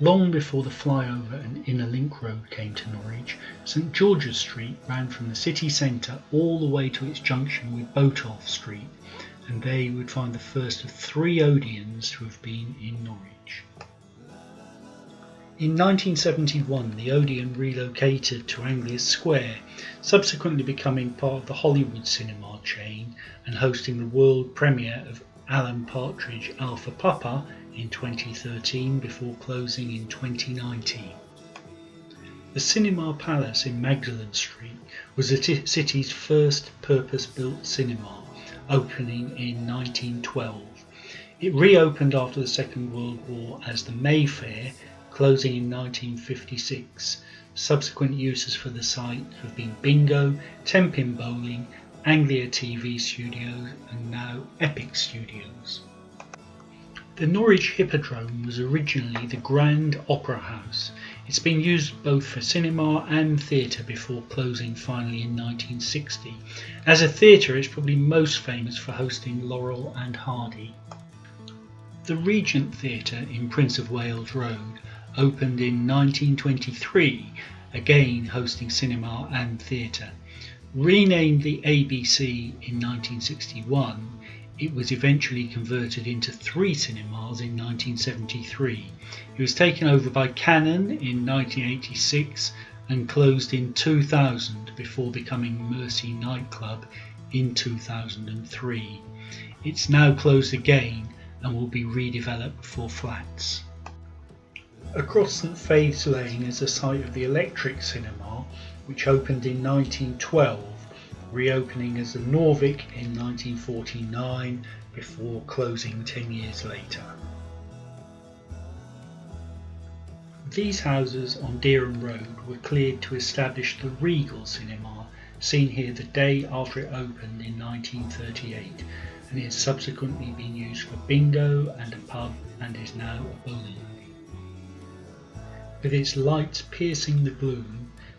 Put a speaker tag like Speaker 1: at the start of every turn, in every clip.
Speaker 1: Long before the flyover and inner link road came to Norwich, St George's Street ran from the city centre all the way to its junction with Boatolf Street, and there you would find the first of 3 Odeons to have been in Norwich. In 1971 the Odeon relocated to Anglia's Square, subsequently becoming part of the Hollywood Cinema chain and hosting the world premiere of Alan Partridge Alpha Papa in 2013 before closing in 2019. The Cinema Palace in Magdalen Street was the city's first purpose-built cinema, opening in 1912. It reopened after the Second World War as the Mayfair, closing in 1956. Subsequent uses for the site have been Bingo, Tenpin Bowling, Anglia TV Studios and now Epic Studios. The Norwich Hippodrome was originally the Grand Opera House. It's been used both for cinema and theatre before closing finally in 1960. As a theatre, it's probably most famous for hosting Laurel and Hardy. The Regent Theatre in Prince of Wales Road opened in 1923, again hosting cinema and theatre. Renamed the ABC in 1961, it was eventually converted into 3 cinemas in 1973. It was taken over by Canon in 1986 and closed in 2000 before becoming Mercy Nightclub in 2003. It's now closed again and will be redeveloped for flats. Across St Faith's Lane is the site of the Electric Cinema, which opened in 1912, reopening as the Norvik in 1949 before closing 10 years later. These houses on Dereham Road were cleared to establish the Regal Cinema, seen here the day after it opened in 1938, and it has subsequently been used for bingo and a pub and is now a bowling alley. With its lights piercing the gloom,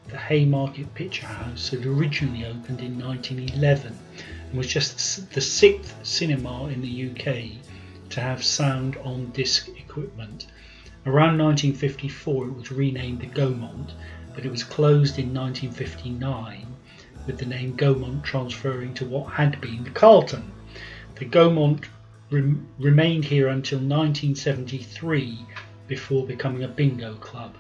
Speaker 1: the Haymarket Picture House had originally opened in 1911 and was just the 6th cinema in the UK to have sound on disc equipment. Around 1954 it was renamed the Gaumont, but it was closed in 1959 with the name Gaumont transferring to what had been the Carlton. The Gaumont remained here until 1973 before becoming a bingo club.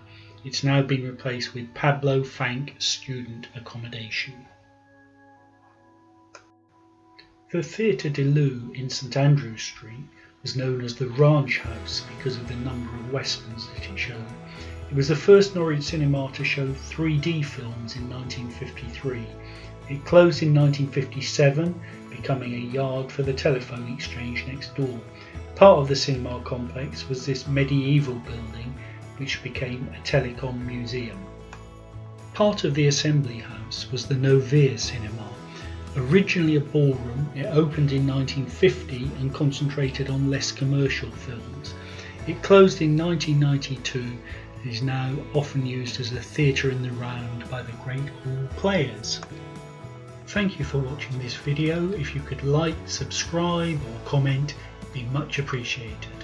Speaker 1: It's now been replaced with Pablo Fank Student Accommodation. The Theatre de Loup in St Andrew Street was known as the Ranch House because of the number of westerns that it showed. It was the first Norwich cinema to show 3D films in 1953. It closed in 1957, becoming a yard for the telephone exchange next door. Part of the cinema complex was this medieval building, which became a telecom museum. Part of the Assembly House was the Vir Cinema. Originally a ballroom, it opened in 1950 and concentrated on less commercial films. It closed in 1992 and is now often used as a theatre in the round by the Great Hall players. Thank you for watching this video. If you could like, subscribe or comment, it'd be much appreciated.